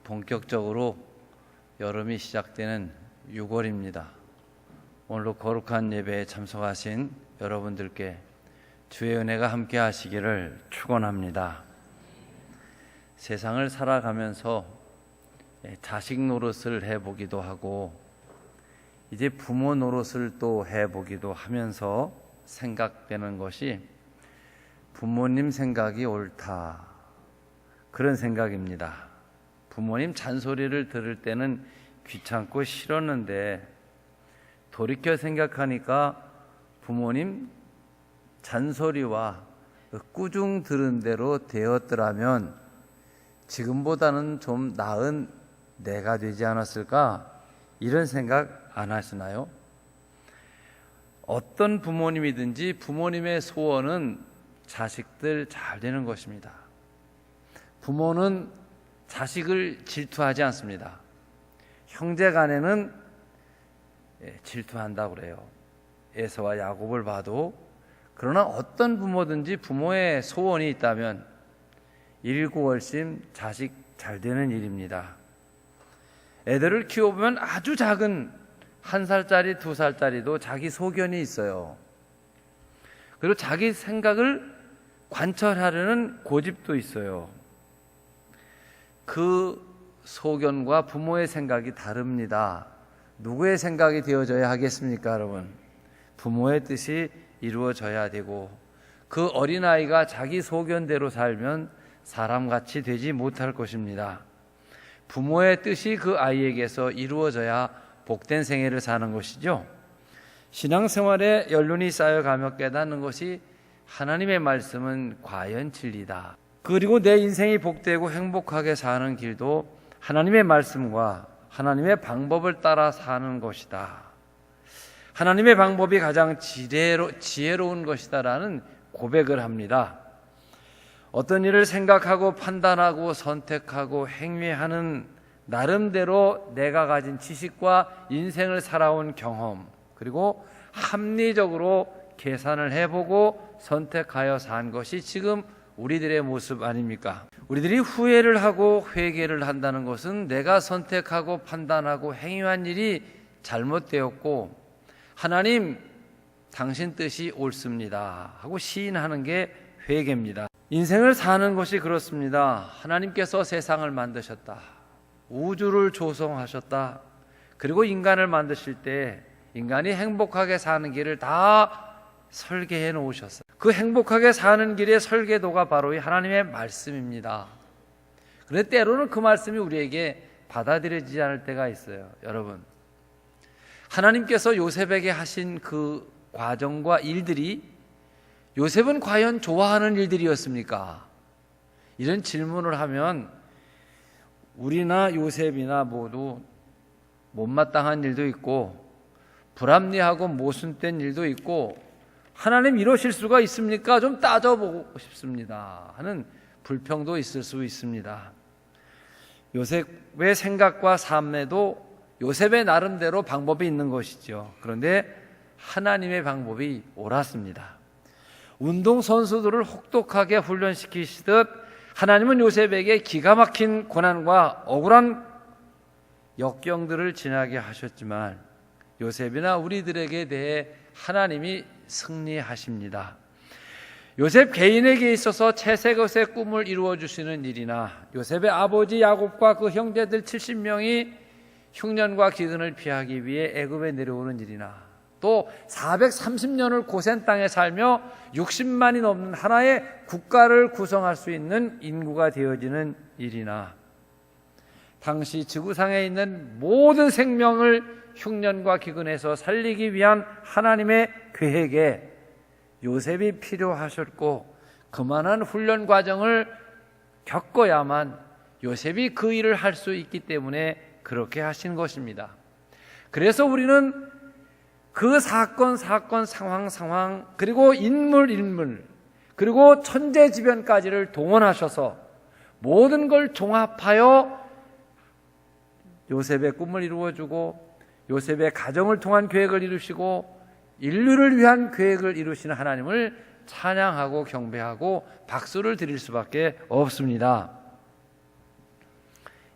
본격적으로 여름이 시작되는 6월입니다. 오늘도 거룩한 예배에 참석하신 여러분들께 주의 은혜가 함께 하시기를 축원합니다. 세상을 살아가면서 자식 노릇을 해보기도 하고 이제 부모 노릇을 또 해보기도 하면서 생각되는 것이 부모님 생각이 옳다, 그런 생각입니다. 부모님 잔소리를 들을 때는 귀찮고 싫었는데 돌이켜 생각하니까 부모님 잔소리와 꾸중 들은 대로 되었더라면 지금보다는 좀 나은 내가 되지 않았을까, 이런 생각 안 하시나요? 어떤 부모님이든지 부모님의 소원은 자식들 잘 되는 것입니다. 부모는 자식을 질투하지 않습니다. 형제 간에는 질투한다고 그래요. 에서와 야곱을 봐도. 그러나 어떤 부모든지 부모의 소원이 있다면 일구월심 자식 잘 되는 일입니다. 애들을 키워보면 아주 작은 1살짜리, 2살짜리도 자기 소견이 있어요. 그리고 자기 생각을 관철하려는 고집도 있어요. 그 소견과 부모의 생각이 다릅니다. 누구의 생각이 되어져야 하겠습니까, 여러분? 부모의 뜻이 이루어져야 되고, 그 어린아이가 자기 소견대로 살면 사람같이 되지 못할 것입니다. 부모의 뜻이 그 아이에게서 이루어져야 복된 생애를 사는 것이죠. 신앙생활에 연륜이 쌓여가며 깨닫는 것이 하나님의 말씀은 과연 진리다, 그리고 내 인생이 복되고 행복하게 사는 길도 하나님의 말씀과 하나님의 방법을 따라 사는 것이다, 하나님의 방법이 가장 지혜로운 것이다라는 고백을 합니다. 어떤 일을 생각하고 판단하고 선택하고 행위하는 나름대로 내가 가진 지식과 인생을 살아온 경험, 그리고 합리적으로 계산을 해보고 선택하여 산 것이 지금 우리들의 모습 아닙니까? 우리들이 후회를 하고 회개를 한다는 것은 내가 선택하고 판단하고 행위한 일이 잘못되었고 하나님, 당신 뜻이 옳습니다 하고 시인하는 게 회개입니다. 인생을 사는 것이 그렇습니다. 하나님께서 세상을 만드셨다, 우주를 조성하셨다, 그리고 인간을 만드실 때 인간이 행복하게 사는 길을 다 설계해 놓으셨어요. 그 행복하게 사는 길의 설계도가 바로 이 하나님의 말씀입니다. 그런데 때로는 그 말씀이 우리에게 받아들여지지 않을 때가 있어요. 여러분, 하나님께서 요셉에게 하신 그 과정과 일들이 요셉은 과연 좋아하는 일들이었습니까? 이런 질문을 하면 우리나 요셉이나 모두 못마땅한 일도 있고 불합리하고 모순된 일도 있고, 하나님 이러실 수가 있습니까? 좀 따져보고 싶습니다 하는 불평도 있을 수 있습니다. 요셉의 생각과 삶에도 요셉의 나름대로 방법이 있는 것이죠. 그런데 하나님의 방법이 옳았습니다. 운동선수들을 혹독하게 훈련시키시듯 하나님은 요셉에게 기가 막힌 고난과 억울한 역경들을 지나게 하셨지만 요셉이나 우리들에게 대해 하나님이 승리하십니다. 요셉 개인에게 있어서 채색옷의 꿈을 이루어 주시는 일이나 요셉의 아버지 야곱과 그 형제들 70명이 흉년과 기근을 피하기 위해 애굽에 내려오는 일이나 또 430년을 고센 땅에 살며 60만이 넘는 하나의 국가를 구성할 수 있는 인구가 되어지는 일이나 당시 지구상에 있는 모든 생명을 흉년과 기근에서 살리기 위한 하나님의 계획에 요셉이 필요하셨고, 그만한 훈련 과정을 겪어야만 요셉이 그 일을 할 수 있기 때문에 그렇게 하신 것입니다. 그래서 우리는 그 사건 상황 그리고 인물 그리고 천재지변까지를 동원하셔서 모든 걸 종합하여 요셉의 꿈을 이루어주고 요셉의 가정을 통한 계획을 이루시고 인류를 위한 계획을 이루시는 하나님을 찬양하고 경배하고 박수를 드릴 수밖에 없습니다.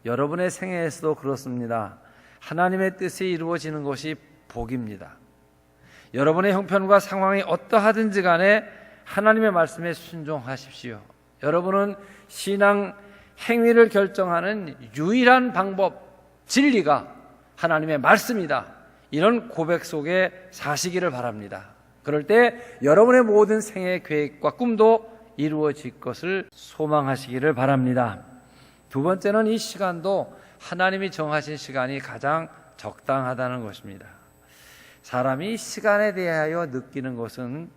여러분의 생애에서도 그렇습니다. 하나님의 뜻이 이루어지는 것이 복입니다. 여러분의 형편과 상황이 어떠하든지 간에 하나님의 말씀에 순종하십시오. 여러분은 신앙 행위를 결정하는 유일한 방법, 진리가 하나님의 말씀이다. 이런 고백 속에 사시기를 바랍니다. 그럴 때 여러분의 모든 생애 계획과 꿈도 이루어질 것을 소망하시기를 바랍니다. 두 번째는 이 시간도 하나님이 정하신 시간이 가장 적당하다는 것입니다. 사람이 시간에 대하여 느끼는 것은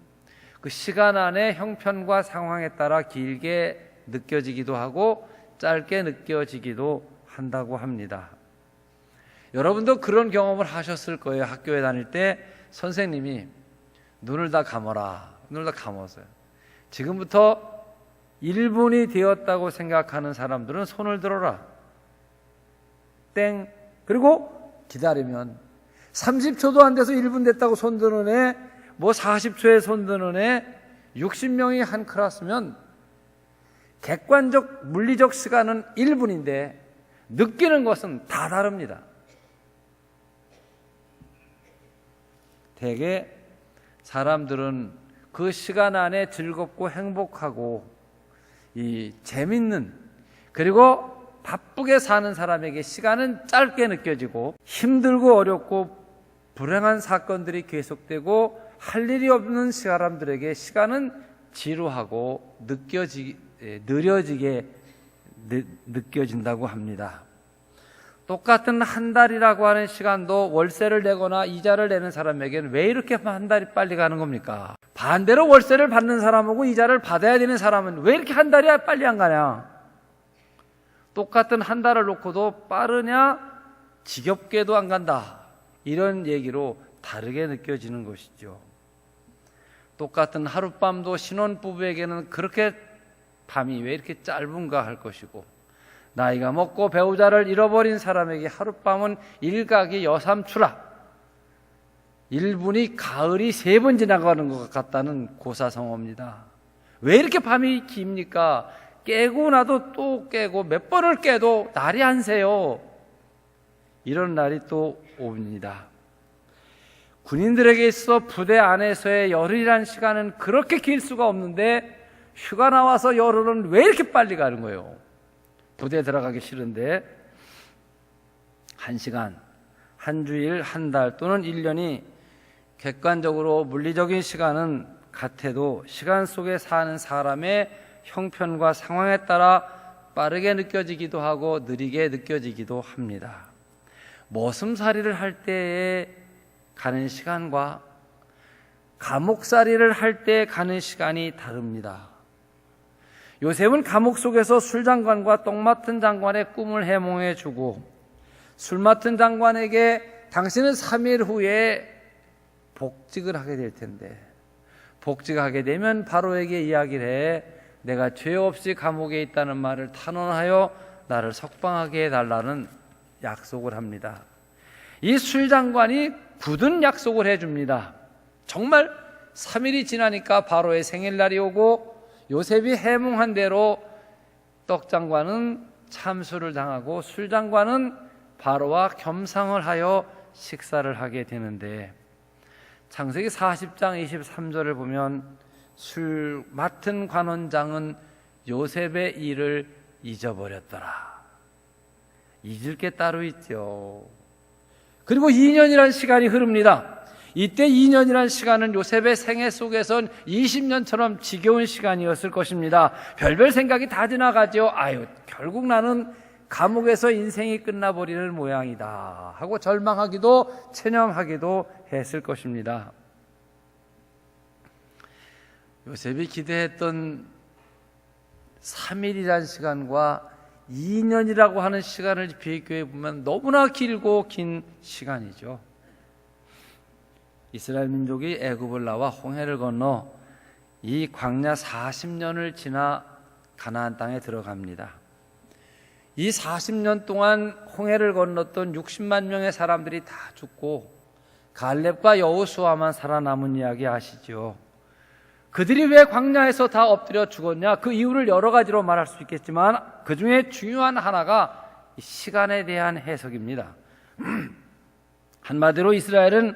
그 시간 안에 형편과 상황에 따라 길게 느껴지기도 하고 짧게 느껴지기도 한다고 합니다. 여러분도 그런 경험을 하셨을 거예요. 학교에 다닐 때 선생님이 눈을 다 감아라. 눈을 다 감았어요. 지금부터 1분이 되었다고 생각하는 사람들은 손을 들어라. 땡. 그리고 기다리면 30초도 안 돼서 1분 됐다고 손 드는 애, 뭐 40초에 손 드는 애, 60명이 한 클래스면 객관적 물리적 시간은 1분인데 느끼는 것은 다 다릅니다. 대개 사람들은 그 시간 안에 즐겁고 행복하고 이 재밌는, 그리고 바쁘게 사는 사람에게 시간은 짧게 느껴지고 느끼고 어렵고 불행한 사건들이 계속되고 할 일이 없는 사람들에게 시간은 지루하고 느려지게 느껴진다고 합니다. 똑같은 한 달이라고 하는 시간도 월세를 내거나 이자를 내는 사람에게는 왜 이렇게 한 달이 빨리 가는 겁니까? 반대로 월세를 받는 사람하고 이자를 받아야 되는 사람은 왜 이렇게 한 달이 빨리 안 가냐? 똑같은 한 달을 놓고도 빠르냐 지겹게도 안 간다. 이런 얘기로 다르게 느껴지는 것이죠. 똑같은 하룻밤도 신혼부부에게는 그렇게 밤이 왜 이렇게 짧은가 할 것이고, 나이가 먹고 배우자를 잃어버린 사람에게 하룻밤은 일각이 여삼추라, 1분이 가을이 3번 지나가는 것 같다는 고사성어입니다. 왜 이렇게 밤이 깁니까? 깨고 나도 또 깨고 몇 번을 깨도 날이 안 새요. 이런 날이 또 옵니다. 군인들에게 있어 부대 안에서의 열흘이라는 시간은 그렇게 길 수가 없는데 휴가 나와서 열흘은 왜 이렇게 빨리 가는 거예요? 부대에 들어가기 싫은데 1시간, 한 주일, 한 달 또는 1년이 객관적으로 물리적인 시간은 같아도 시간 속에 사는 사람의 형편과 상황에 따라 빠르게 느껴지기도 하고 느리게 느껴지기도 합니다. 머슴살이를 할 때에 가는 시간과 감옥살이를 할 때 가는 시간이 다릅니다. 요셉은 감옥 속에서 술장관과 떡 맡은 장관의 꿈을 해몽해 주고, 술 맡은 장관에게 당신은 3일 후에 복직을 하게 될 텐데, 복직하게 되면 바로에게 이야기를 해 내가 죄 없이 감옥에 있다는 말을 탄원하여 나를 석방하게 해달라는 약속을 합니다. 이 술장관이 굳은 약속을 해줍니다. 정말 3일이 지나니까 바로의 생일날이 오고 요셉이 해몽한 대로 떡장관은 참수를 당하고 술장관은 바로와 겸상을 하여 식사를 하게 되는데, 창세기 40장 23절을 보면 술 맡은 관원장은 요셉의 일을 잊어버렸더라. 잊을 게 따로 있죠. 그리고 2년이라는 시간이 흐릅니다. 이때 2년이라는 시간은 요셉의 생애 속에선 20년처럼 지겨운 시간이었을 것입니다. 별별 생각이 다 지나가죠. 아유, 결국 나는 감옥에서 인생이 끝나버리는 모양이다 하고 절망하기도 체념하기도 했을 것입니다. 요셉이 기대했던 3일이라는 시간과 2년이라고 하는 시간을 비교해 보면 너무나 길고 긴 시간이죠. 이스라엘 민족이 애굽을 나와 홍해를 건너 이 광야 40년을 지나 가나안 땅에 들어갑니다. 이 40년 동안 홍해를 건넜던 60만 명의 사람들이 다 죽고 갈렙과 여호수아만 살아남은 이야기 아시죠? 그들이 왜 광야에서 다 엎드려 죽었냐? 그 이유를 여러 가지로 말할 수 있겠지만 그 중에 중요한 하나가 시간에 대한 해석입니다. 한마디로 이스라엘은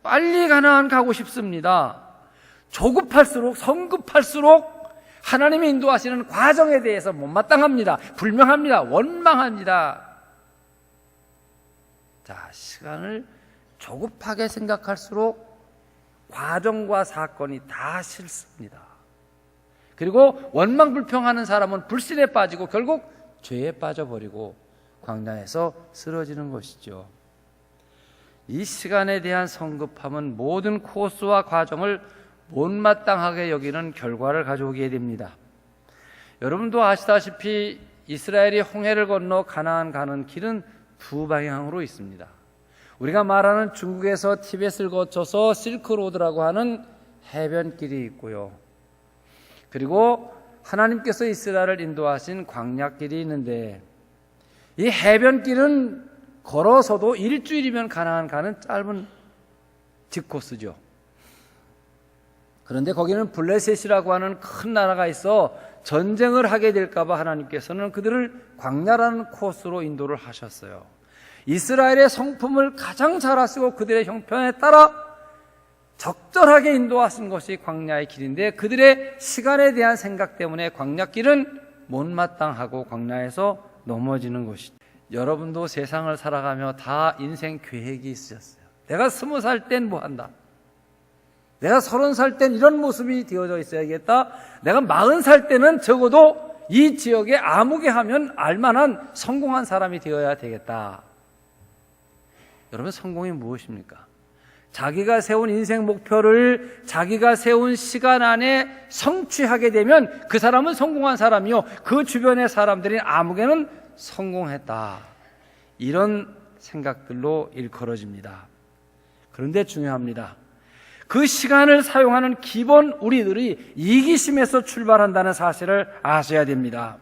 빨리 가나안 가고 싶습니다. 조급할수록 성급할수록 하나님이 인도하시는 과정에 대해서 못마땅합니다. 불명합니다. 원망합니다. 자, 시간을 조급하게 생각할수록 과정과 사건이 다 싫습니다. 그리고 원망불평하는 사람은 불신에 빠지고 결국 죄에 빠져버리고 광야에서 쓰러지는 것이죠. 이 시간에 대한 성급함은 모든 코스와 과정을 못마땅하게 여기는 결과를 가져오게 됩니다. 여러분도 아시다시피 이스라엘이 홍해를 건너 가나안 가는 길은 두 방향으로 있습니다. 우리가 말하는 중국에서 티벳을 거쳐서 실크로드라고 하는 해변길이 있고요. 그리고 하나님께서 이스라엘을 인도하신 광야길이 있는데, 이 해변길은 걸어서도 일주일이면 가나안 가는 짧은 직코스죠. 그런데 거기는 블레셋이라고 하는 큰 나라가 있어 전쟁을 하게 될까봐 하나님께서는 그들을 광야라는 코스로 인도를 하셨어요. 이스라엘의 성품을 가장 잘 아시고 그들의 형편에 따라 적절하게 인도하신 것이 광야의 길인데, 그들의 시간에 대한 생각 때문에 광야길은 못마땅하고 광야에서 넘어지는 것이죠. 여러분도 세상을 살아가며 다 인생 계획이 있으셨어요. 내가 20살 땐 뭐 한다. 내가 30살 땐 이런 모습이 되어져 있어야겠다. 내가 40살 때는 적어도 이 지역에 아무개 하면 알만한 성공한 사람이 되어야 되겠다. 여러분, 성공이 무엇입니까? 자기가 세운 인생 목표를 자기가 세운 시간 안에 성취하게 되면 그 사람은 성공한 사람이요, 그 주변의 사람들이 아무개는 성공했다. 이런 생각들로 일컬어집니다. 그런데 중요합니다. 그 시간을 사용하는 기본 우리들이 이기심에서 출발한다는 사실을 아셔야 됩니다.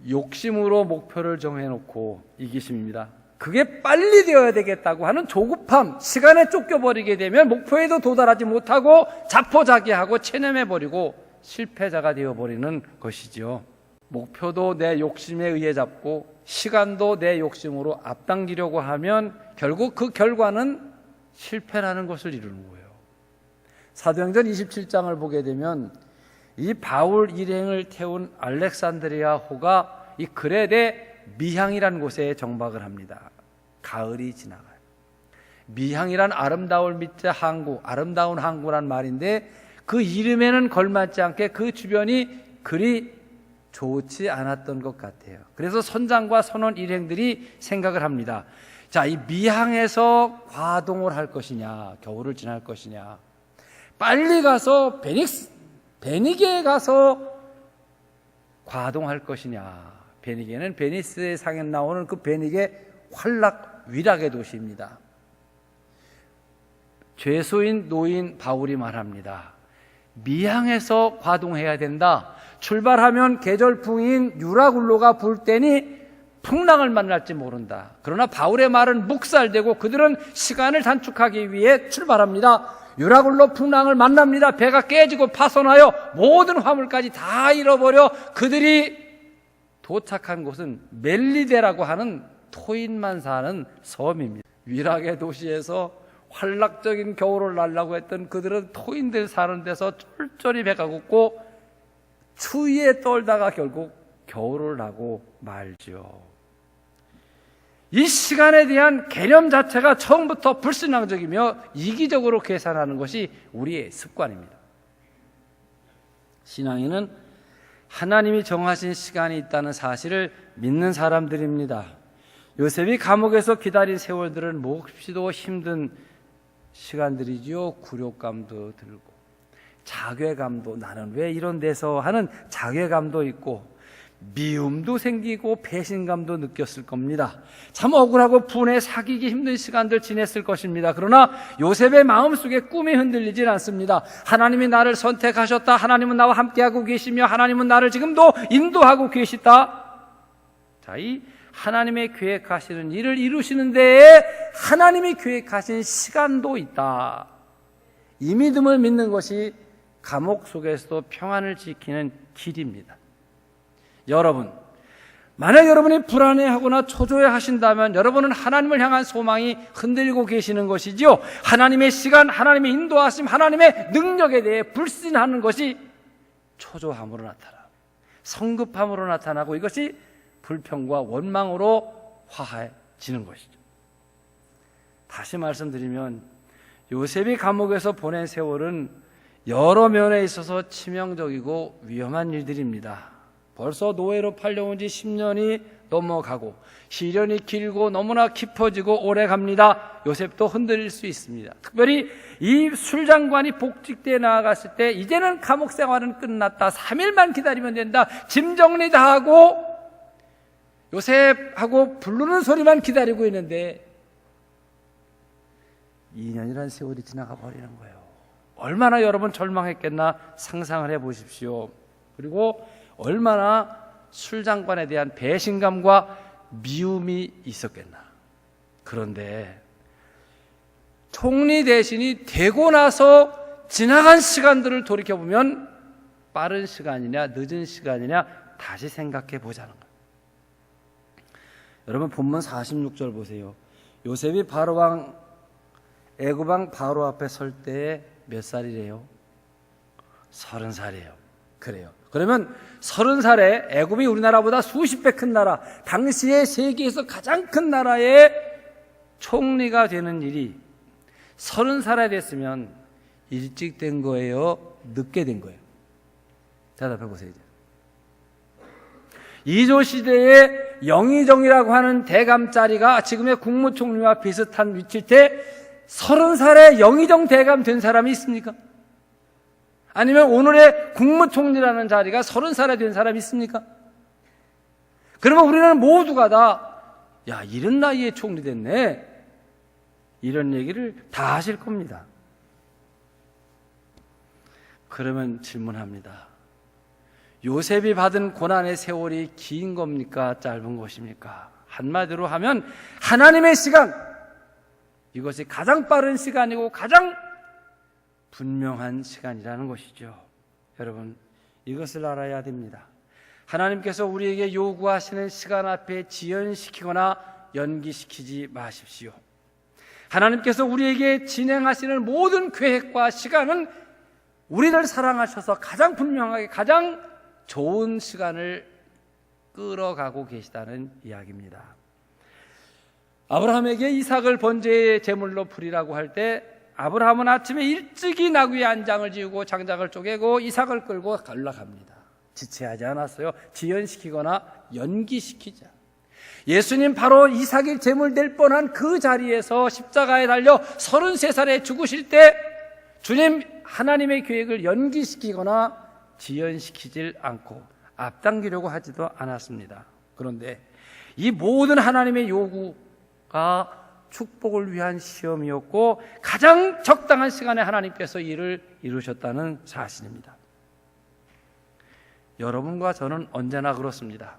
욕심으로 목표를 정해놓고 이기심입니다. 그게 빨리 되어야 되겠다고 하는 조급함, 시간에 쫓겨버리게 되면 목표에도 도달하지 못하고 자포자기하고 체념해버리고 실패자가 되어버리는 것이지요. 목표도 내 욕심에 의해 잡고 시간도 내 욕심으로 앞당기려고 하면 결국 그 결과는 실패라는 것을 이루는 거예요. 사도행전 27장을 보게 되면 이 바울 일행을 태운 알렉산드리아호가 이 그레데 미향이라는 곳에 정박을 합니다. 가을이 지나가요. 미향이란 아름다울 밑에 항구, 아름다운 항구란 말인데 그 이름에는 걸맞지 않게 그 주변이 그리 좋지 않았던 것 같아요. 그래서 선장과 선원 일행들이 생각을 합니다. 자, 이 미향에서 과동을 할 것이냐, 겨울을 지날 것이냐, 빨리 가서 베니게에 가서 과동할 것이냐. 베니게는 베니스의 상에 나오는 그 베니게 활락 위락의 도시입니다. 죄수인 노인 바울이 말합니다. 미향에서 과동해야 된다. 출발하면 계절풍인 유라굴로가 불 때니 풍랑을 만날지 모른다. 그러나 바울의 말은 묵살되고 그들은 시간을 단축하기 위해 출발합니다. 유라굴로 풍랑을 만납니다. 배가 깨지고 파손하여 모든 화물까지 다 잃어버려 그들이 도착한 곳은 멜리데라고 하는 토인만 사는 섬입니다. 위락의 도시에서 활락적인 겨울을 날라고 했던 그들은 토인들 사는 데서 쫄쫄이 배가 굽고 추위에 떨다가 결국 겨울을 나고 말죠. 이 시간에 대한 개념 자체가 처음부터 불신앙적이며 이기적으로 계산하는 것이 우리의 습관입니다. 신앙인은 하나님이 정하신 시간이 있다는 사실을 믿는 사람들입니다. 요셉이 감옥에서 기다린 세월들은 몹시도 힘든 시간들이지요. 굴욕감도 들고 자괴감도, 나는 왜 이런 데서 하는 자괴감도 있고 미움도 생기고 배신감도 느꼈을 겁니다. 참 억울하고 분해 사귀기 힘든 시간들 지냈을 것입니다. 그러나 요셉의 마음속에 꿈이 흔들리질 않습니다. 하나님이 나를 선택하셨다. 하나님은 나와 함께하고 계시며 하나님은 나를 지금도 인도하고 계시다. 자, 이 하나님의 계획하시는 일을 이루시는 데에 하나님이 계획하신 시간도 있다. 이 믿음을 믿는 것이 감옥 속에서도 평안을 지키는 길입니다. 여러분, 만약 여러분이 불안해하거나 초조해하신다면 여러분은 하나님을 향한 소망이 흔들리고 계시는 것이지요. 하나님의 시간, 하나님의 인도하심, 하나님의 능력에 대해 불신하는 것이 초조함으로 나타나고 성급함으로 나타나고 이것이 불평과 원망으로 화해지는 것이죠. 다시 말씀드리면 요셉이 감옥에서 보낸 세월은 여러 면에 있어서 치명적이고 위험한 일들입니다. 벌써 노예로 팔려온 지 10년이 넘어가고 시련이 길고 너무나 깊어지고 오래 갑니다. 요셉도 흔들릴 수 있습니다. 특별히 이 술장관이 복직대에 나아갔을 때 이제는 감옥 생활은 끝났다. 3일만 기다리면 된다. 짐 정리 다 하고 요셉하고 부르는 소리만 기다리고 있는데 2년이라는 세월이 지나가 버리는 거예요. 얼마나 여러분 절망했겠나 상상을 해보십시오. 그리고 얼마나 술장관에 대한 배신감과 미움이 있었겠나. 그런데 총리 대신이 되고 나서 지나간 시간들을 돌이켜보면 빠른 시간이냐 늦은 시간이냐 다시 생각해 보자는 거예요. 여러분 본문 46절 보세요. 요셉이 바로왕 애굽왕 바로 앞에 설 때 몇 살이래요? 30살이에요. 그래요. 그러면 30살에 애굽이 우리나라보다 수십 배 큰 나라, 당시에 세계에서 가장 큰 나라의 총리가 되는 일이 30살에 됐으면 일찍 된 거예요? 늦게 된 거예요? 대답해 보세요. 이조 시대의 영의정이라고 하는 대감자리가 지금의 국무총리와 비슷한 위치일 때 30살에 영의정 대감 된 사람이 있습니까? 아니면 오늘의 국무총리라는 자리가 30살에 된 사람이 있습니까? 그러면 우리는 모두가 다 야, 이런 나이에 총리 됐네, 이런 얘기를 다 하실 겁니다. 그러면 질문합니다. 요셉이 받은 고난의 세월이 긴 겁니까? 짧은 것입니까? 한마디로 하면 하나님의 시간, 이것이 가장 빠른 시간이고 가장 분명한 시간이라는 것이죠. 여러분, 이것을 알아야 됩니다. 하나님께서 우리에게 요구하시는 시간 앞에 지연시키거나 연기시키지 마십시오. 하나님께서 우리에게 진행하시는 모든 계획과 시간은 우리를 사랑하셔서 가장 분명하게 가장 좋은 시간을 끌어가고 계시다는 이야기입니다. 아브라함에게 이삭을 번제의 제물로 드리라고 할 때 아브라함은 아침에 일찍이 나귀의 안장을 지우고 장작을 쪼개고 이삭을 끌고 올라갑니다. 지체하지 않았어요. 지연시키거나 연기시키자. 예수님 바로 이삭이 제물 될 뻔한 그 자리에서 십자가에 달려 33살에 죽으실 때 주님 하나님의 계획을 연기시키거나 지연시키질 않고 앞당기려고 하지도 않았습니다. 그런데 이 모든 하나님의 요구가 축복을 위한 시험이었고 가장 적당한 시간에 하나님께서 이를 이루셨다는 사실입니다. 여러분과 저는 언제나 그렇습니다.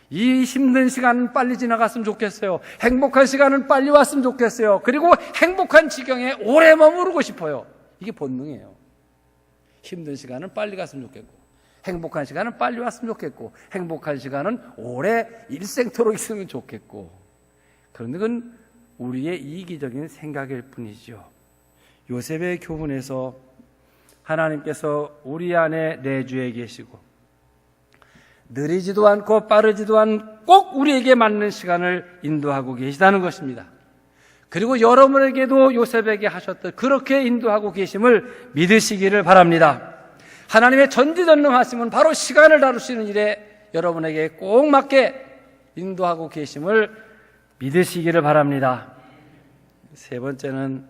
이 힘든 시간은 빨리 지나갔으면 좋겠어요. 행복한 시간은 빨리 왔으면 좋겠어요. 그리고 행복한 지경에 오래 머무르고 싶어요. 이게 본능이에요. 힘든 시간은 빨리 갔으면 좋겠고 행복한 시간은 빨리 왔으면 좋겠고 행복한 시간은 오래 일생토록 있으면 좋겠고, 그런데 그건 우리의 이기적인 생각일 뿐이죠. 요셉의 교훈에서 하나님께서 우리 안에 내주해 계시고 느리지도 않고 빠르지도 않고 꼭 우리에게 맞는 시간을 인도하고 계시다는 것입니다. 그리고 여러분에게도 요셉에게 하셨듯 그렇게 인도하고 계심을 믿으시기를 바랍니다. 하나님의 전지전능하심은 바로 시간을 다루시는 일에 여러분에게 꼭 맞게 인도하고 계심을 믿으시기를 바랍니다. 세 번째는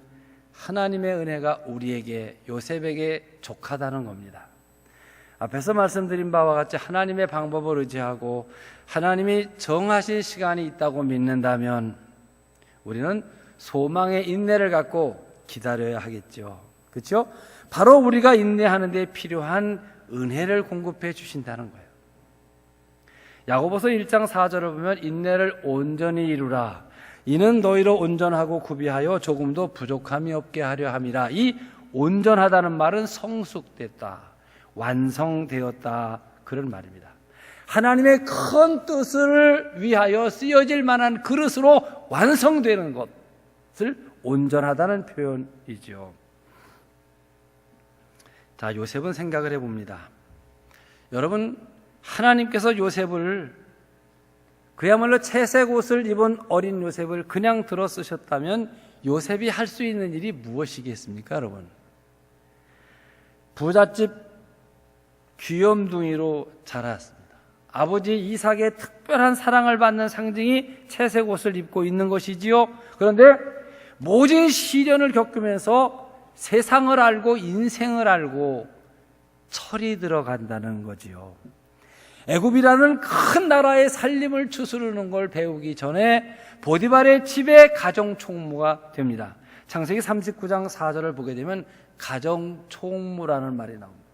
하나님의 은혜가 우리에게 요셉에게 족하다는 겁니다. 앞에서 말씀드린 바와 같이 하나님의 방법을 의지하고 하나님이 정하신 시간이 있다고 믿는다면 우리는 소망의 인내를 갖고 기다려야 하겠죠. 그렇죠? 바로 우리가 인내하는 데 필요한 은혜를 공급해 주신다는 거예요. 야고보서 1장 4절을 보면 인내를 온전히 이루라. 이는 너희로 온전하고 구비하여 조금도 부족함이 없게 하려 함이라. 이 온전하다는 말은 성숙됐다, 완성되었다, 그런 말입니다. 하나님의 큰 뜻을 위하여 쓰여질 만한 그릇으로 완성되는 것을 온전하다는 표현이죠. 자, 요셉은 생각을 해봅니다. 여러분, 하나님께서 요셉을, 그야말로 채색 옷을 입은 어린 요셉을 그냥 들어 쓰셨다면 요셉이 할 수 있는 일이 무엇이겠습니까, 여러분? 부잣집 귀염둥이로 자랐습니다. 아버지 이삭의 특별한 사랑을 받는 상징이 채색 옷을 입고 있는 것이지요. 그런데 모진 시련을 겪으면서 세상을 알고 인생을 알고 철이 들어간다는 거지요. 애굽이라는 큰 나라의 살림을 추스르는 걸 배우기 전에 보디발의 집에 가정총무가 됩니다. 창세기 39장 4절을 보게 되면 가정총무라는 말이 나옵니다.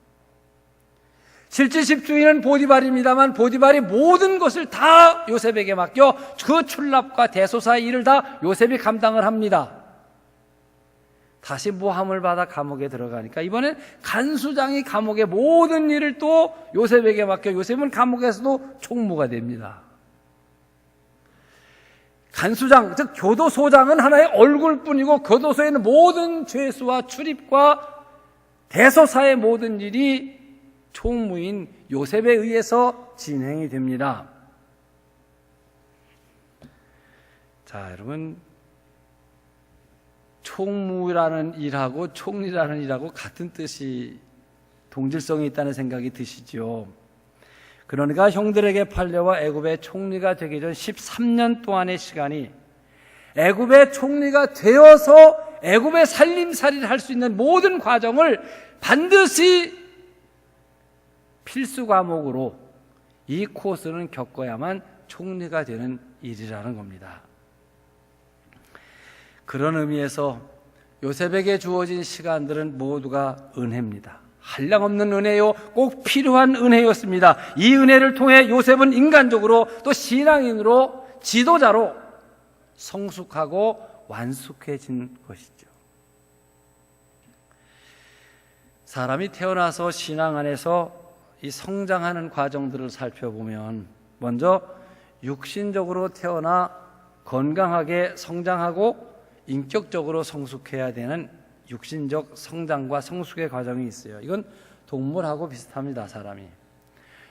실제 집주인은 보디발입니다만 보디발이 모든 것을 다 요셉에게 맡겨 그 출납과 대소사의 일을 다 요셉이 감당을 합니다. 다시 모함을 받아 감옥에 들어가니까 이번엔 간수장이 감옥의 모든 일을 또 요셉에게 맡겨 요셉은 감옥에서도 총무가 됩니다. 간수장, 즉 교도소장은 하나의 얼굴뿐이고 교도소에는 모든 죄수와 출입과 대소사의 모든 일이 총무인 요셉에 의해서 진행이 됩니다. 자, 여러분, 총무라는 일하고 총리라는 일하고 같은 뜻이, 동질성이 있다는 생각이 드시죠. 그러니까 형들에게 팔려와 애굽의 총리가 되기 전 13년 동안의 시간이 애굽의 총리가 되어서 애굽의 살림살이를 할 수 있는 모든 과정을 반드시 필수 과목으로 이 코스는 겪어야만 총리가 되는 일이라는 겁니다. 그런 의미에서 요셉에게 주어진 시간들은 모두가 은혜입니다. 한량없는 은혜요, 꼭 필요한 은혜였습니다. 이 은혜를 통해 요셉은 인간적으로 또 신앙인으로 지도자로 성숙하고 완숙해진 것이죠. 사람이 태어나서 신앙 안에서 이 성장하는 과정들을 살펴보면 먼저 육신적으로 태어나 건강하게 성장하고 인격적으로 성숙해야 되는 육신적 성장과 성숙의 과정이 있어요. 이건 동물하고 비슷합니다, 사람이.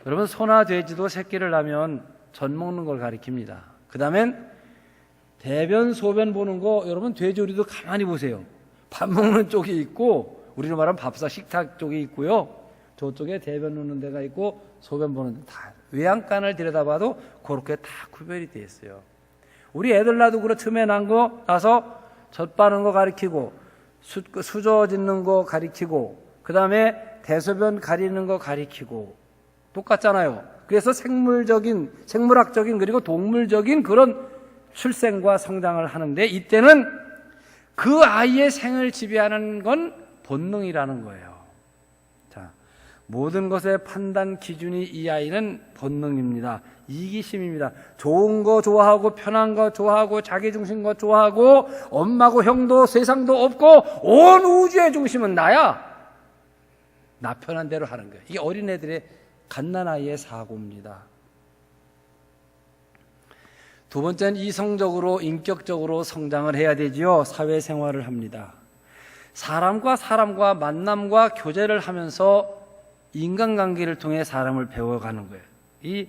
여러분, 소나 돼지도 새끼를 낳으면 젖 먹는 걸 가리킵니다. 그 다음엔 대변, 소변 보는 거, 여러분, 돼지우리도 가만히 보세요. 밥 먹는 쪽이 있고, 우리로 말하면 밥상 식탁 쪽이 있고요. 저쪽에 대변 놓는 데가 있고, 소변 보는 데 다, 외양간을 들여다봐도 그렇게 다 구별이 되어 있어요. 우리 애들 나도 그렇 틈에 난 거 나서 젖 빠는 거 가리키고, 수저 짓는 거 가리키고, 그 다음에 대소변 가리는 거 가리키고, 똑같잖아요. 그래서 생물학적인 그리고 동물적인 그런 출생과 성장을 하는데, 이때는 그 아이의 생을 지배하는 건 본능이라는 거예요. 자, 모든 것의 판단 기준이 이 아이는 본능입니다. 이기심입니다. 좋은 거 좋아하고 편한 거 좋아하고 자기 중심 거 좋아하고 엄마고 형도 세상도 없고 온 우주의 중심은 나야. 나 편한 대로 하는 거예요. 이게 어린애들의 갓난아이의 사고입니다. 두 번째는 이성적으로 인격적으로 성장을 해야 되지요. 사회생활을 합니다. 사람과 만남과 교제를 하면서 인간관계를 통해 사람을 배워가는 거예요. 이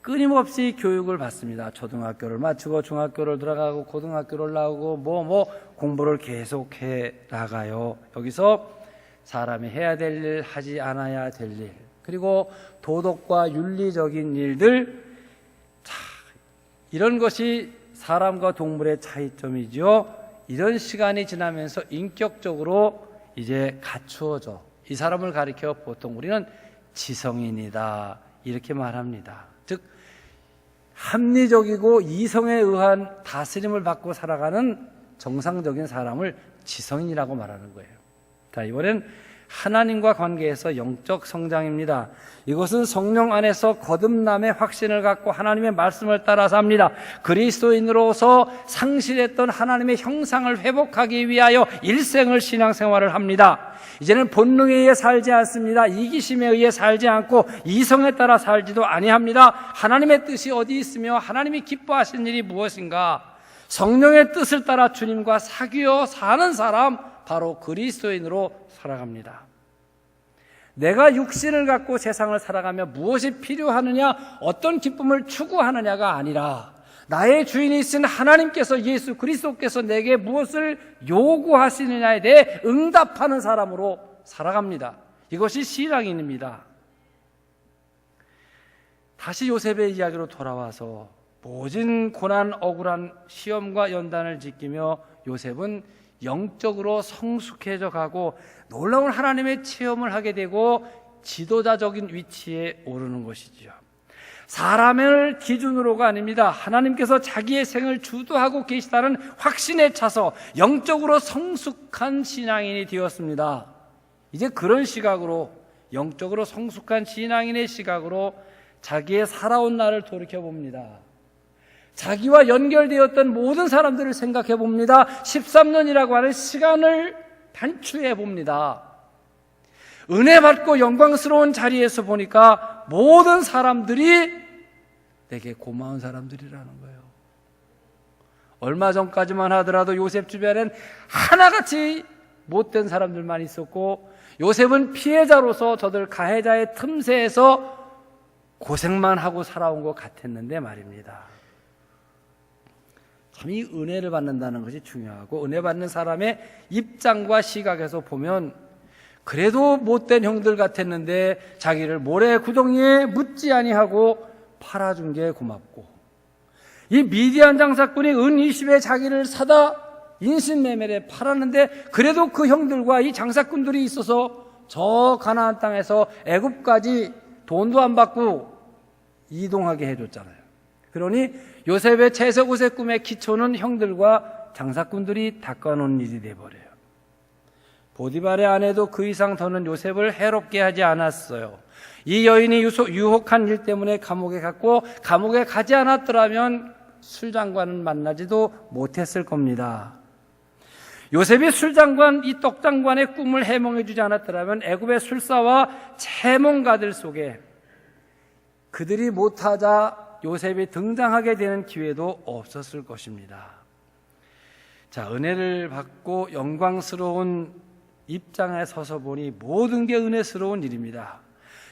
끊임없이 교육을 받습니다. 초등학교를 마치고 중학교를 들어가고 고등학교를 나오고 공부를 계속해 나가요. 여기서 사람이 해야 될 일, 하지 않아야 될 일, 그리고 도덕과 윤리적인 일들, 이런 것이 사람과 동물의 차이점이죠. 이런 시간이 지나면서 인격적으로 이제 갖추어져. 이 사람을 가리켜 보통 우리는 지성인이다 이렇게 말합니다. 즉 합리적이고 이성에 의한 다스림을 받고 살아가는 정상적인 사람을 지성인이라고 말하는 거예요. 자, 이번엔 하나님과 관계에서 영적 성장입니다. 이것은 성령 안에서 거듭남의 확신을 갖고 하나님의 말씀을 따라 삽니다. 그리스도인으로서 상실했던 하나님의 형상을 회복하기 위하여 일생을 신앙생활을 합니다. 이제는 본능에 의해 살지 않습니다. 이기심에 의해 살지 않고 이성에 따라 살지도 아니합니다. 하나님의 뜻이 어디 있으며 하나님이 기뻐하시는 일이 무엇인가? 성령의 뜻을 따라 주님과 사귀어 사는 사람, 바로 그리스도인으로 살아갑니다. 내가 육신을 갖고 세상을 살아가며 무엇이 필요하느냐, 어떤 기쁨을 추구하느냐가 아니라 나의 주인이신 하나님께서, 예수 그리스도께서 내게 무엇을 요구하시느냐에 대해 응답하는 사람으로 살아갑니다. 이것이 신앙인입니다. 다시 요셉의 이야기로 돌아와서 모진 고난, 억울한 시험과 연단을 지키며 요셉은 영적으로 성숙해져 가고 놀라운 하나님의 체험을 하게 되고 지도자적인 위치에 오르는 것이죠. 사람을 기준으로가 아닙니다. 하나님께서 자기의 생을 주도하고 계시다는 확신에 차서 영적으로 성숙한 신앙인이 되었습니다. 이제 그런 시각으로, 영적으로 성숙한 신앙인의 시각으로 자기의 살아온 날을 돌이켜봅니다. 자기와 연결되었던 모든 사람들을 생각해 봅니다. 13년이라고 하는 시간을 단추해 봅니다. 은혜 받고 영광스러운 자리에서 보니까 모든 사람들이 내게 고마운 사람들이라는 거예요. 얼마 전까지만 하더라도 요셉 주변엔 하나같이 못된 사람들만 있었고, 요셉은 피해자로서 저들 가해자의 틈새에서 고생만 하고 살아온 것 같았는데 말입니다. 참 이 은혜를 받는다는 것이 중요하고, 은혜 받는 사람의 입장과 시각에서 보면 그래도 못된 형들 같았는데 자기를 모래 구덩이에 묻지 아니하고 팔아준 게 고맙고, 이 미디안 장사꾼이 은 20에 자기를 사다 인신매매에 팔았는데 그래도 그 형들과 이 장사꾼들이 있어서 저 가나안 땅에서 애굽까지 돈도 안 받고 이동하게 해줬잖아요. 그러니 요셉의 채색옷의 꿈의 기초는 형들과 장사꾼들이 닦아놓은 일이 돼버려요. 보디발의 아내도 그 이상 더는 요셉을 해롭게 하지 않았어요. 이 여인이 유혹한 일 때문에 감옥에 갔고, 감옥에 가지 않았더라면 술장관은 만나지도 못했을 겁니다. 요셉이 술장관, 이 떡장관의 꿈을 해몽해 주지 않았더라면 애굽의 술사와 채몽가들 속에 그들이 못하자 요셉이 등장하게 되는 기회도 없었을 것입니다. 자, 은혜를 받고 영광스러운 입장에 서서 보니 모든 게 은혜스러운 일입니다.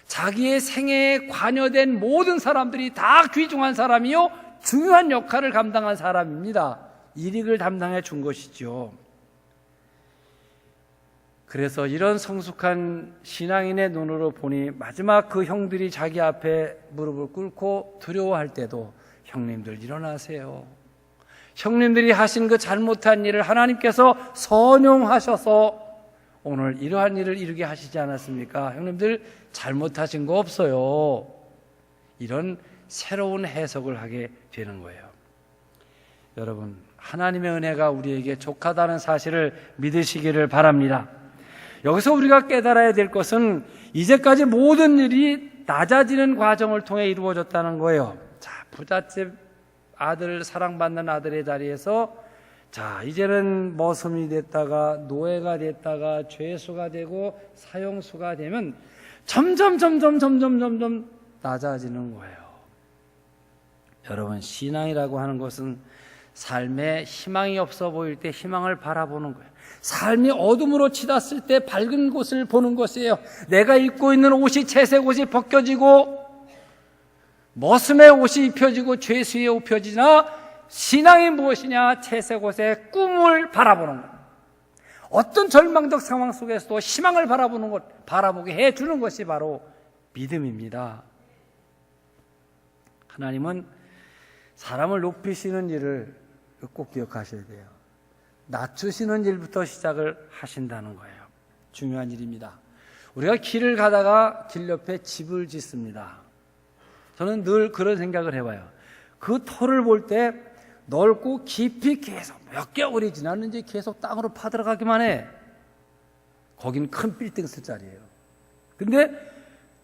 자기의 생애에 관여된 모든 사람들이 다 귀중한 사람이요, 중요한 역할을 감당한 사람입니다. 일익을 담당해 준 것이죠. 그래서 이런 성숙한 신앙인의 눈으로 보니 마지막 그 형들이 자기 앞에 무릎을 꿇고 두려워할 때도, 형님들 일어나세요. 형님들이 하신 그 잘못한 일을 하나님께서 선용하셔서 오늘 이러한 일을 이루게 하시지 않았습니까? 형님들 잘못하신 거 없어요. 이런 새로운 해석을 하게 되는 거예요. 여러분, 하나님의 은혜가 우리에게 족하다는 사실을 믿으시기를 바랍니다. 여기서 우리가 깨달아야 될 것은 이제까지 모든 일이 낮아지는 과정을 통해 이루어졌다는 거예요. 자, 부잣집 아들, 사랑받는 아들의 자리에서 자, 이제는 머슴이 됐다가 노예가 됐다가 죄수가 되고 사형수가 되면 점점 낮아지는 거예요. 여러분, 신앙이라고 하는 것은 삶에 희망이 없어 보일 때 희망을 바라보는 거예요. 삶이 어둠으로 치닫을 때 밝은 곳을 보는 것이에요. 내가 입고 있는 옷이 채색 옷이 벗겨지고 머슴의 옷이 입혀지고 죄수의 옷이 입혀지나, 신앙이 무엇이냐? 채색 옷의 꿈을 바라보는 것. 어떤 절망적 상황 속에서도 희망을 바라보는 것, 바라보게 해주는 것이 바로 믿음입니다. 하나님은 사람을 높이시는 일을 꼭 기억하셔야 돼요. 낮추시는 일부터 시작을 하신다는 거예요. 중요한 일입니다. 우리가 길을 가다가 길 옆에 집을 짓습니다. 저는 늘 그런 생각을 해봐요. 그 터를 볼 때 넓고 깊이 계속 몇 개월이 지났는지 계속 땅으로 파들어가기만 해. 거긴 큰 빌딩 쓸 자리예요. 근데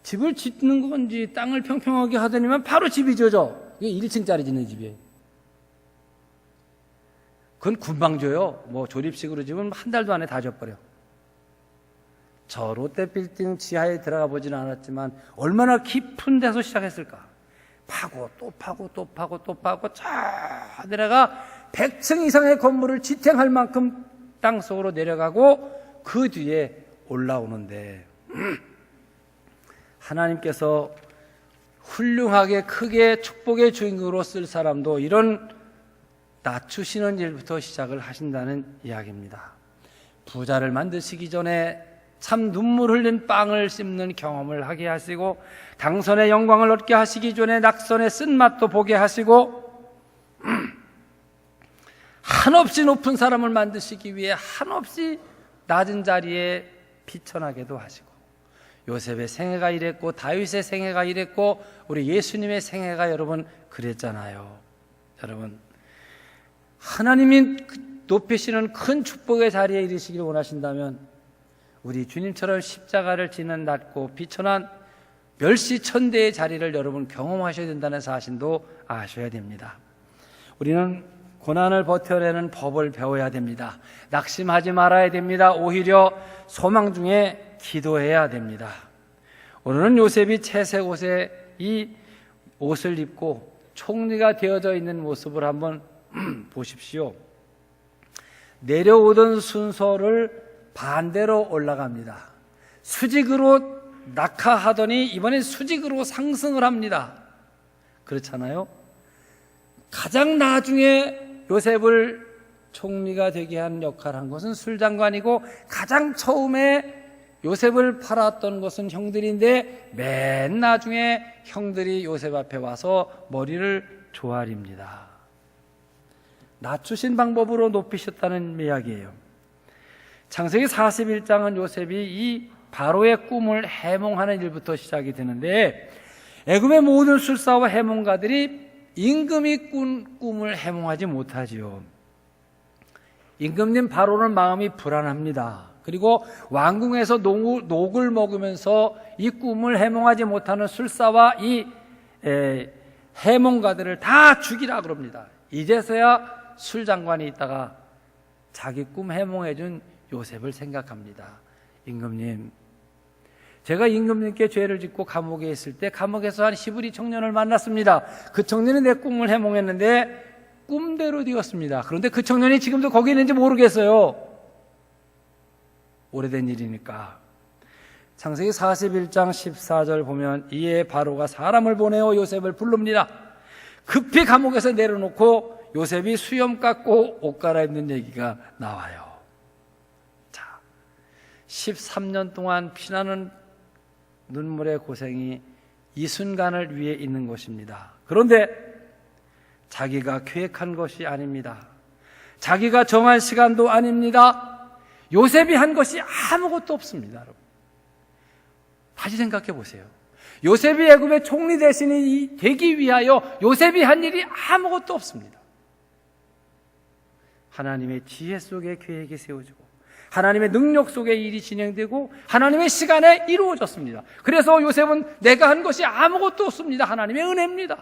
집을 짓는 건지 땅을 평평하게 하더니만 바로 집이 지어져. 이게 1층짜리 짓는 집이에요. 그건 금방 줘요. 뭐 조립식으로 지으면 한 달도 안에 다 져버려. 저 롯데빌딩 지하에 들어가 보지는 않았지만 얼마나 깊은 데서 시작했을까. 파고 또 파고 또 파고 또 파고 저 내려가 100층 이상의 건물을 지탱할 만큼 땅속으로 내려가고 그 뒤에 올라오는데 하나님께서 훌륭하게 크게 축복의 주인공으로 쓸 사람도 이런 낮추시는 일부터 시작을 하신다는 이야기입니다. 부자를 만드시기 전에 참 눈물 흘린 빵을 씹는 경험을 하게 하시고 당선의 영광을 얻게 하시기 전에 낙선의 쓴맛도 보게 하시고 한없이 높은 사람을 만드시기 위해 한없이 낮은 자리에 비천하게도 하시고 요셉의 생애가 이랬고 다윗의 생애가 이랬고 우리 예수님의 생애가 여러분 그랬잖아요. 여러분 하나님이 높이시는 큰 축복의 자리에 이르시기를 원하신다면 우리 주님처럼 십자가를 지는 낮고 비천한 멸시천대의 자리를 여러분 경험하셔야 된다는 사실도 아셔야 됩니다. 우리는 고난을 버텨내는 법을 배워야 됩니다. 낙심하지 말아야 됩니다. 오히려 소망 중에 기도해야 됩니다. 오늘은 요셉이 채색 옷에 이 옷을 입고 총리가 되어져 있는 모습을 한번 보십시오. 내려오던 순서를 반대로 올라갑니다. 수직으로 낙하하더니 이번엔 수직으로 상승을 합니다. 그렇잖아요. 가장 나중에 요셉을 총리가 되게 한 역할을 한 것은 술장관이고 가장 처음에 요셉을 팔았던 것은 형들인데 맨 나중에 형들이 요셉 앞에 와서 머리를 조아립니다. 낮추신 방법으로 높이셨다는 이야기예요. 창세기 41장은 요셉이 이 바로의 꿈을 해몽하는 일부터 시작이 되는데 애굽의 모든 술사와 해몽가들이 임금이 꾼 꿈을 해몽하지 못하지요. 임금님 바로는 마음이 불안합니다. 그리고 왕궁에서 녹을 먹으면서 이 꿈을 해몽하지 못하는 술사와 이 해몽가들을 다 죽이라 그럽니다. 이제서야 술장관이 있다가 자기 꿈 해몽해준 요셉을 생각합니다. 임금님, 제가 임금님께 죄를 짓고 감옥에 있을 때 감옥에서 한 히브리 청년을 만났습니다. 그 청년이 내 꿈을 해몽했는데 꿈대로 되었습니다. 그런데 그 청년이 지금도 거기 있는지 모르겠어요. 오래된 일이니까. 창세기 41장 14절 보면 이에 바로가 사람을 보내어 요셉을 부릅니다. 급히 감옥에서 내려놓고 요셉이 수염 깎고 옷 갈아입는 얘기가 나와요. 13년 동안 피나는 눈물의 고생이 이 순간을 위해 있는 것입니다. 그런데 자기가 계획한 것이 아닙니다. 자기가 정한 시간도 아닙니다. 요셉이 한 것이 아무것도 없습니다. 여러분. 다시 생각해 보세요. 요셉이 애굽의 총리 대신이 되기 위하여 요셉이 한 일이 아무것도 없습니다. 하나님의 지혜 속에 계획이 세워지고 하나님의 능력 속에 일이 진행되고 하나님의 시간에 이루어졌습니다. 그래서 요셉은 내가 한 것이 아무것도 없습니다. 하나님의 은혜입니다.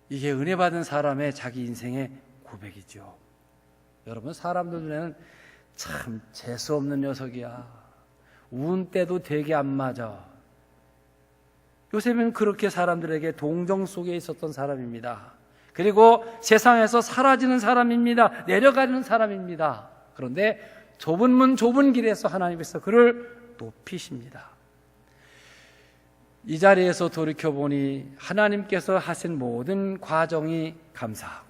이게 은혜 받은 사람의 자기 인생의 고백이죠. 여러분, 사람들 눈에는 참 재수없는 녀석이야. 운 때도 되게 안 맞아. 요셉은 그렇게 사람들에게 동정 속에 있었던 사람입니다. 그리고 세상에서 사라지는 사람입니다. 내려가는 사람입니다. 그런데 좁은 문 좁은 길에서 하나님께서 그를 높이십니다. 이 자리에서 돌이켜보니 하나님께서 하신 모든 과정이 감사하고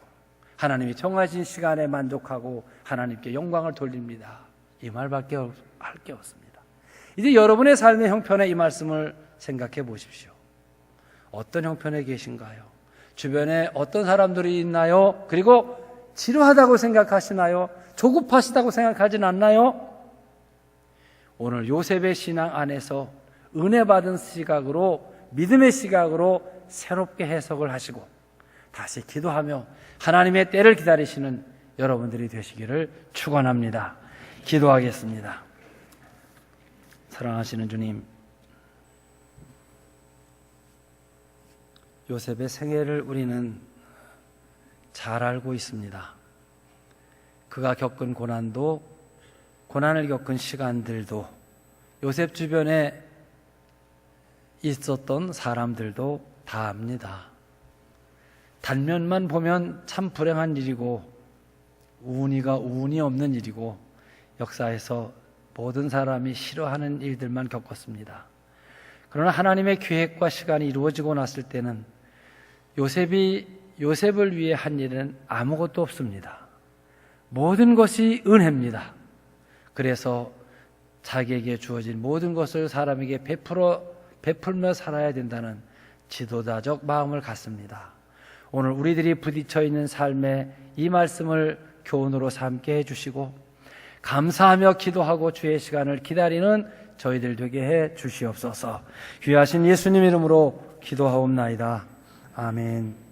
하나님이 정하신 시간에 만족하고 하나님께 영광을 돌립니다. 이 말밖에 할 게 없습니다. 이제 여러분의 삶의 형편에 이 말씀을 생각해 보십시오. 어떤 형편에 계신가요? 주변에 어떤 사람들이 있나요? 그리고 지루하다고 생각하시나요? 조급하시다고 생각하진 않나요? 오늘 요셉의 신앙 안에서 은혜 받은 시각으로, 믿음의 시각으로 새롭게 해석을 하시고 다시 기도하며 하나님의 때를 기다리시는 여러분들이 되시기를 축원합니다. 기도하겠습니다. 사랑하시는 주님, 요셉의 생애를 우리는 잘 알고 있습니다. 그가 겪은 고난도, 고난을 겪은 시간들도, 요셉 주변에 있었던 사람들도 다 압니다. 단면만 보면 참 불행한 일이고 운이 없는 일이고 역사에서 모든 사람이 싫어하는 일들만 겪었습니다. 그러나 하나님의 계획과 시간이 이루어지고 났을 때는 요셉을 위해 한 일은 아무것도 없습니다. 모든 것이 은혜입니다. 그래서 자기에게 주어진 모든 것을 사람에게 베풀며 살아야 된다는 지도자적 마음을 갖습니다. 오늘 우리들이 부딪혀 있는 삶에 이 말씀을 교훈으로 삼게 해주시고 감사하며 기도하고 주의 시간을 기다리는 저희들 되게 해 주시옵소서. 귀하신 예수님 이름으로 기도하옵나이다. 아멘.